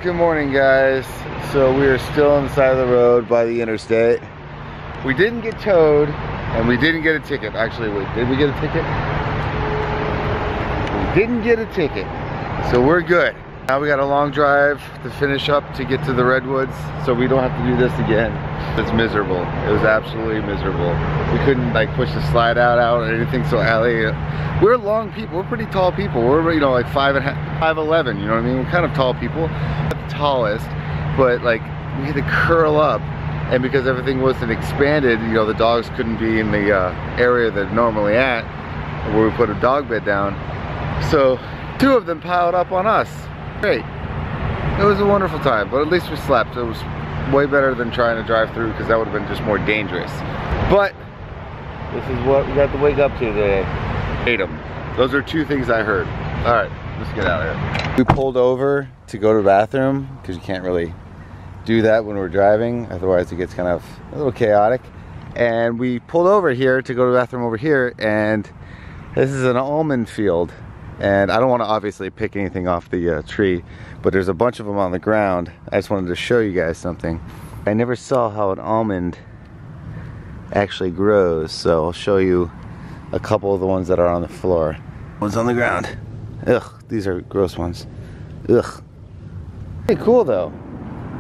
Good morning, guys. So we are still on the side of the road by the interstate. We didn't get towed and we didn't get a ticket. Actually, wait, did we get a ticket? We didn't get a ticket. So we're good. Now we got a long drive to finish up to get to the redwoods, so we don't have to do this again. It's miserable. It was absolutely miserable. We couldn't like push the slide out or anything. So Allie, we're long people. We're pretty tall people. We're, you know, like 5'11". You know what I mean? We're kind of tall people. Not the tallest, but like we had to curl up, and because everything wasn't expanded, you know, the dogs couldn't be in the area they're normally at, where we put a dog bed down. So 2 of them piled up on us. Great. It was a wonderful time, but at least we slept. It was way better than trying to drive through, because that would have been just more dangerous. But this is what we got to wake up to today. Ate them. Those are 2 things I heard. All right, let's get out of here. We pulled over to go to the bathroom, because you can't really do that when we're driving, otherwise it gets kind of a little chaotic. And we pulled over here to go to the bathroom over here, and this is an almond field. And I don't want to obviously pick anything off the tree, but there's a bunch of them on the ground. I just wanted to show you guys something. I never saw how an almond actually grows, so I'll show you a couple of the ones that are on the floor. One's on the ground. Ugh, these are gross ones. Ugh. Pretty cool though.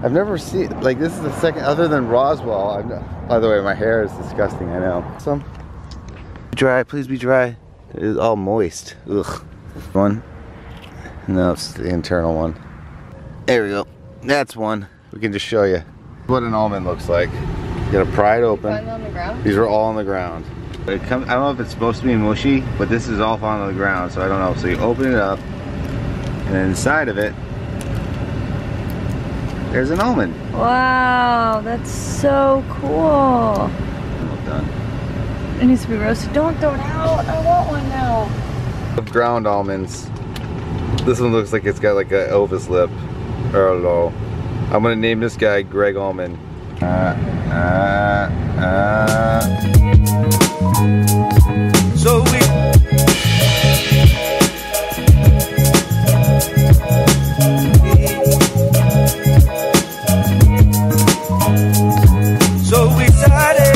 I've never seen, like, this is the second, other than Roswell. By the way, my hair is disgusting, I know. Some. Dry, please be dry. It's all moist. Ugh. One. No, it's the internal one. There we go. That's one. We can just show you what an almond looks like. You gotta pry it open. Find them on the ground? These are all on the ground. I don't know if it's supposed to be mushy, but this is all on the ground, so I don't know. So you open it up, and then inside of it, there's an almond. Wow, that's so cool. Well done. It needs to be roasted. Don't throw it out. I want one now. Ground almonds. This one looks like it's got like an Elvis lip. Oh no. I'm gonna name this guy Greg Almond. So we started.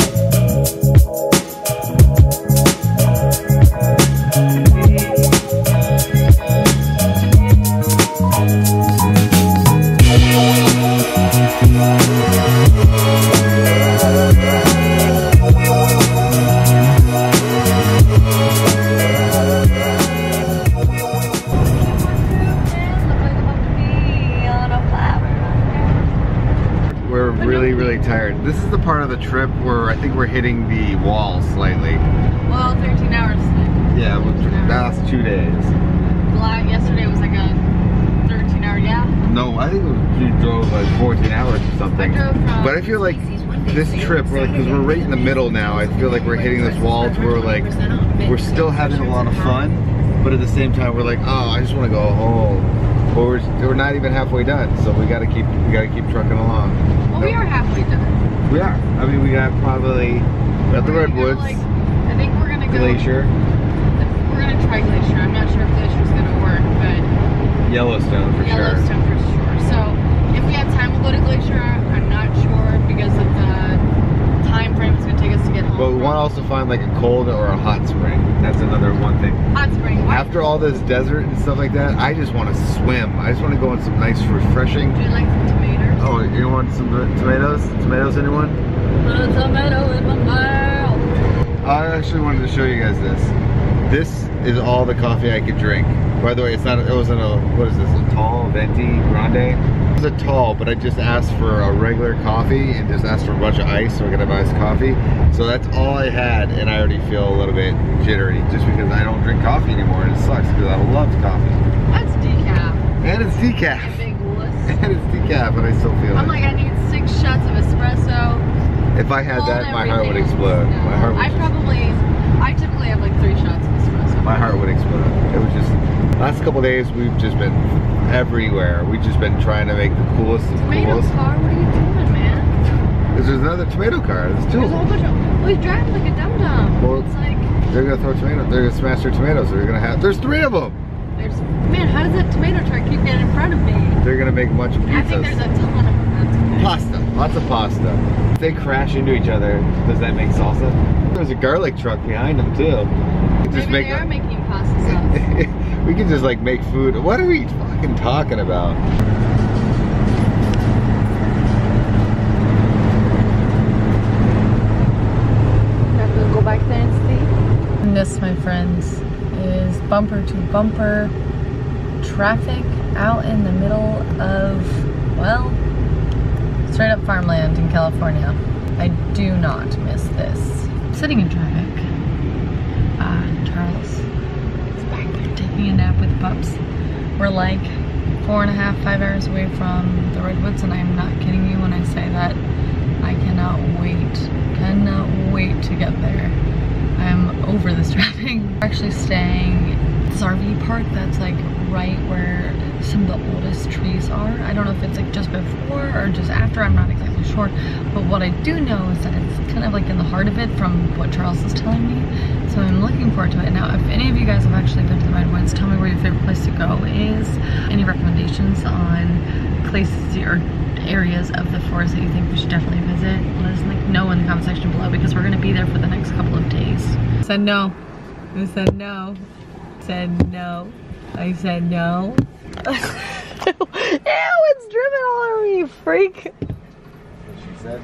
We're really tired. This is the part of the trip where I think we're hitting the wall slightly. Well, 13 hours. Yeah, that's 2 days. Yesterday was like a 13-hour, yeah? No, I think we drove like 14 hours or something. I drove from, but I feel like this trip, because we're right in the middle now, I feel like we're hitting this wall to where like we're still having a lot of fun, but at the same time we're like, oh, I just want to go home. But we're not even halfway done, so we gotta keep trucking along. Well, we are halfway done. We are. I mean, we got probably at the redwoods. I think we're gonna go Glacier. We're gonna try Glacier. I'm not sure if Glacier's gonna work, but Yellowstone for sure. Yellowstone for sure. So if we have time, we'll go to Glacier. I'm not sure because of the time frame it's gonna take us to get home. But we want to also find like a cold or a hot spring. That's another one thing. Hot spring. Why? After all this desert and stuff like that, I just want to swim. I just want to go in some nice, refreshing. Do you like some tomatoes? Oh, you want some tomatoes? Tomatoes, anyone? Put a tomato in my mouth. I actually wanted to show you guys this. This is all the coffee I could drink. By the way, it wasn't a, what is this, a tall, venti, grande? It was a tall, but I just asked for a regular coffee and just asked for a bunch of ice so I could have iced coffee. So that's all I had, and I already feel a little bit jittery just because I don't drink coffee anymore, and it sucks because I loved coffee. That's decaf. And it's decaf. Big wuss. And it's decaf, but I still feel I'm like, I need 6 shots of espresso. If I had that, my heart would explode. No. My heart would I typically have like 3 shots of espresso. My heart would explode. It was just, last couple days we've just been everywhere. We've just been trying to make the coolest of Tomato coolest. car, what are you doing, man? There's another tomato car. There's 2 of There's a whole them. bunch of, well, he's driving like a dum-dum. Well, it's like, they're gonna throw tomatoes. They're gonna smash their tomatoes. They're gonna have. There's 3 of them. Man, how does that tomato truck keep getting in front of me? They're gonna make a bunch of pizzas. I think there's a ton of them. Pasta, lots of pasta. If they crash into each other, does that make salsa? There's a garlic truck behind them too. Maybe they are making pasta sauce. We can just like make food. What are we fucking talking about? Have to go back there and see. And this, my friends, is bumper to bumper traffic out in the middle of, well, straight up farmland in California. I do not miss this. Sitting in traffic. Charles is back there taking a nap with the pups. We're like 4.5, 5 hours away from the redwoods, and I'm not kidding you when I say that I cannot wait to get there. I'm over this traffic. We're actually staying at this RV park that's like right where some of the oldest trees are. I don't know if it's like just before or just after, I'm not exactly sure. But what I do know is that it's kind of like in the heart of it from what Charles is telling me. So I'm looking forward to it. Now, if any of you guys have actually been to the redwoods, tell me where your favorite place to go is. Any recommendations on places or areas of the forest that you think we should definitely visit? Let us know in the comment section below, because we're going to be there for the next couple of days. Said no. I said no. Said no. I said no. Ew, it's dripping all over me, you freak. She said.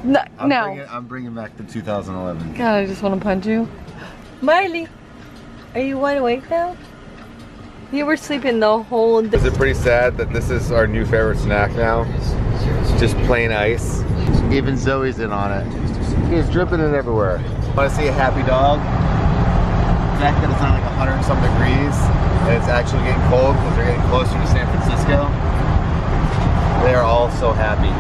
No. I'm bringing back the 2011. God, I just want to punch you. Miley, are you wide awake now? You were sleeping the whole day. Is it pretty sad that this is our new favorite snack now? Just plain ice. Even Zoe's in on it. He's dripping it everywhere. Want to see a happy dog? The fact that it's not like 100 and some degrees and it's actually getting cold because they're getting closer to San Francisco. They are all so happy.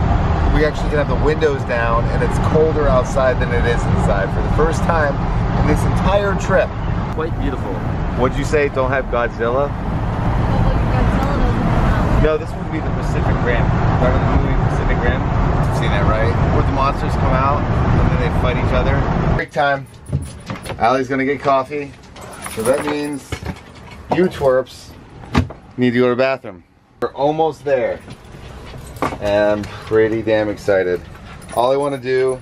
We actually can have the windows down and it's colder outside than it is inside for the first time in this entire trip. Quite beautiful. What'd you say? Don't have Godzilla? No, this would be the Pacific Rim. Part of the movie Pacific Rim. You've seen that, right? Where the monsters come out and then they fight each other. Break time. Allie's gonna get coffee. So that means you twerps need to go to the bathroom. We're almost there. And I'm pretty damn excited. All I want to do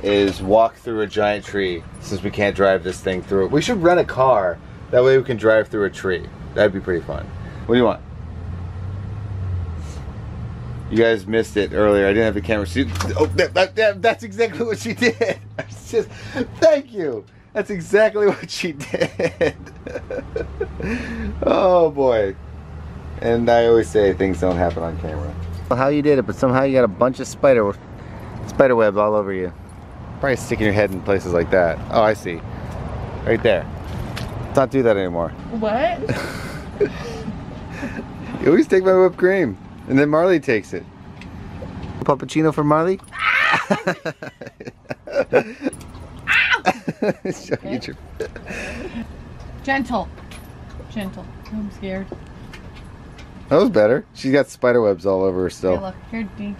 is walk through a giant tree since we can't drive this thing through. We should rent a car. That way we can drive through a tree. That'd be pretty fun. What do you want? You guys missed it earlier. I didn't have the camera. That's exactly what she did. It's just, thank you. That's exactly what she did. Oh boy. And I always say things don't happen on camera. How you did it, but somehow you got a bunch of spider webs all over you. Probably sticking your head in places like that. Oh, I see. Right there. Let's not do that anymore. What? You always take my whipped cream, and then Marley takes it. Puppuccino for Marley? Okay. Gentle. Gentle. I'm scared. That was better. She's got spider webs all over her still. Hey, look, here, D.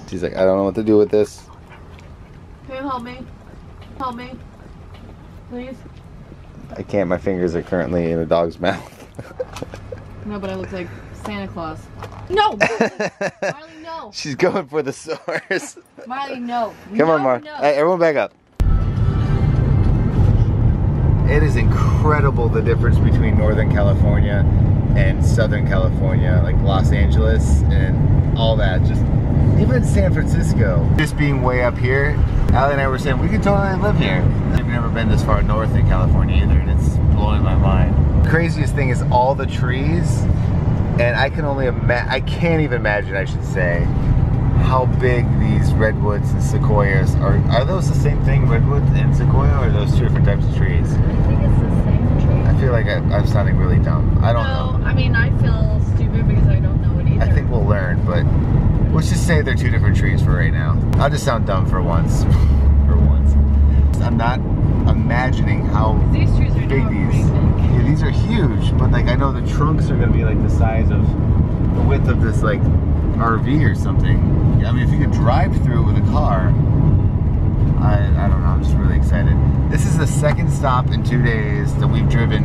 She's like, I don't know what to do with this. Can you help me? Help me. Please? I can't. My fingers are currently in a dog's mouth. No, but I look like Santa Claus. No! Miley, no! She's going for the source. Miley, no. Come on, Mar. No. Hey, everyone back up. It is incredible the difference between Northern California and Southern California, like Los Angeles and all that. Just even San Francisco. Just being way up here, Allie and I were saying we could totally live here. I've never been this far north in California either, and it's blowing my mind. The craziest thing is all the trees, and I can only imagine, I can't even imagine, I should say, how big these redwoods and sequoias are. Are those the same thing, redwood and sequoia, or are those two different types of trees? I think it's the same tree. I feel like I'm sounding really dumb. I don't know. I mean, I feel stupid because I don't know it either. I think we'll learn, but let's just say they're two different trees for right now. I'll just sound dumb for once. For once. I'm not imagining how these trees are big these. Yeah, these are huge, but like I know the trunks are gonna be like the size of the width of this like RV or something. I mean, if you could drive through it with a car, I don't know, I'm just really excited. This is the second stop in 2 days that we've driven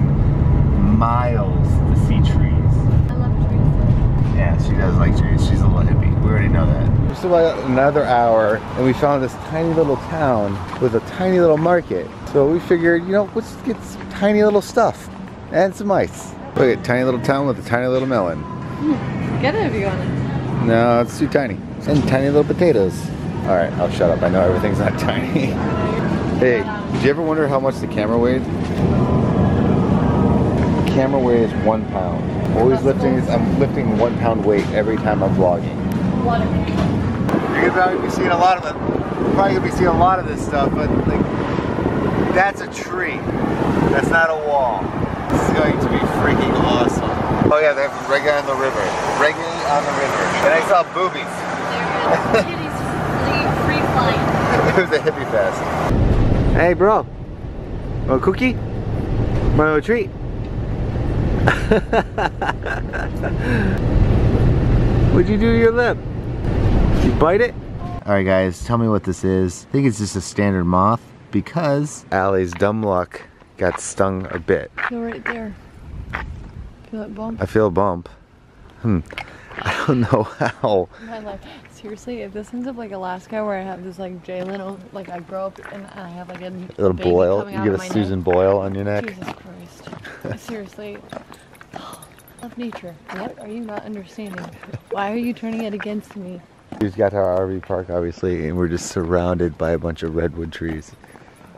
miles to see trees. I love trees. Yeah, she does like trees. She's a little hippie. We already know that. We're still about another hour, and we found this tiny little town with a tiny little market. So we figured, you know, let's get some tiny little stuff and some ice. Look at tiny little town with a tiny little melon. Get it if you want it. No, it's too tiny. And tiny little potatoes. All right, I'll shut up. I know everything's not tiny. Hey, did you ever wonder how much the camera weighed? The camera weighs 1 pound. Always lifting, I'm lifting 1 pound weight every time I'm vlogging. Water. You're probably gonna be seeing a lot of it. You're probably gonna be seeing a lot of this stuff, but like, that's a tree. That's not a wall. This is going to be freaking awesome. Oh yeah, they have reggae on the river. Reggae on the river. And I saw boobies. There kitties free flying. It was a hippie fest. Hey bro, want a cookie? Want a treat? What'd you do to your lip? You bite it? Alright guys, tell me what this is. I think it's just a standard moth because Allie's dumb luck got stung a bit. Feel right there. Feel that bump? I feel a bump. I don't know how. My life. Seriously, if this ends up like Alaska where I have this like Jalen, like I grow up and I have like a little baby boil. coming You out get of a my Susan neck. Boyle on your neck. Jesus Christ. Seriously. Love nature. What are you not understanding? Why are you turning it against me? We just got to our RV park obviously and we're just surrounded by a bunch of redwood trees.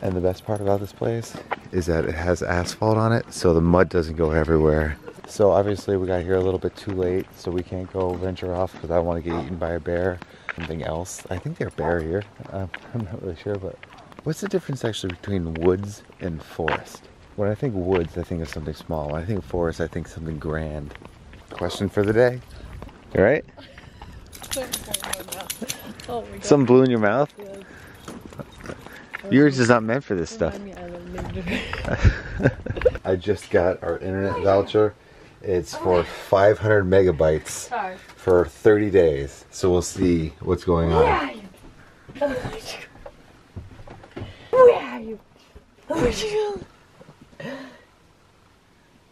And the best part about this place is that it has asphalt on it so the mud doesn't go everywhere. So obviously we got here a little bit too late so we can't go venture off because I don't want to get eaten by a bear. Something else. I think there's a bear here. I'm not really sure, but what's the difference actually between woods and forest? When I think woods, I think of something small. When I think forest, I think something grand. Question for the day. You alright? Oh my God. Something blew in your mouth? Yes. Yours is not meant for this stuff. Remind me I love nature. I just got our internet voucher. It's for 500 megabytes Sorry. for 30 days. So we'll see what's going on. Where are you? Where are you? Where'd you go?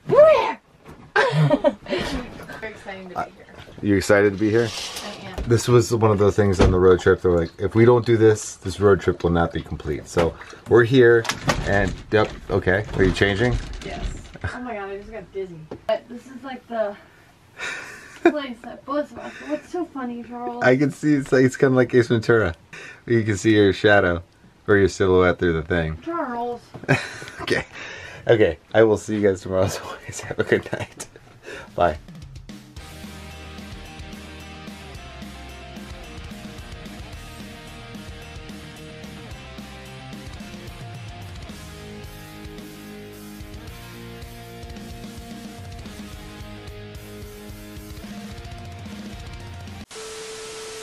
Where? Very exciting to be here. You excited to be here? I am. This was one of those things on the road trip that were like, if we don't do this, this road trip will not be complete. So we're here and, yep, okay. Are you changing? Yes. Oh my God, I just got dizzy. But this is like the place that both of us. What's so funny, Charles? I can see, it's kind of like Ace Ventura. You can see your shadow or your silhouette through the thing. Charles. Okay. Okay, I will see you guys tomorrow as always. Have a good night. Bye.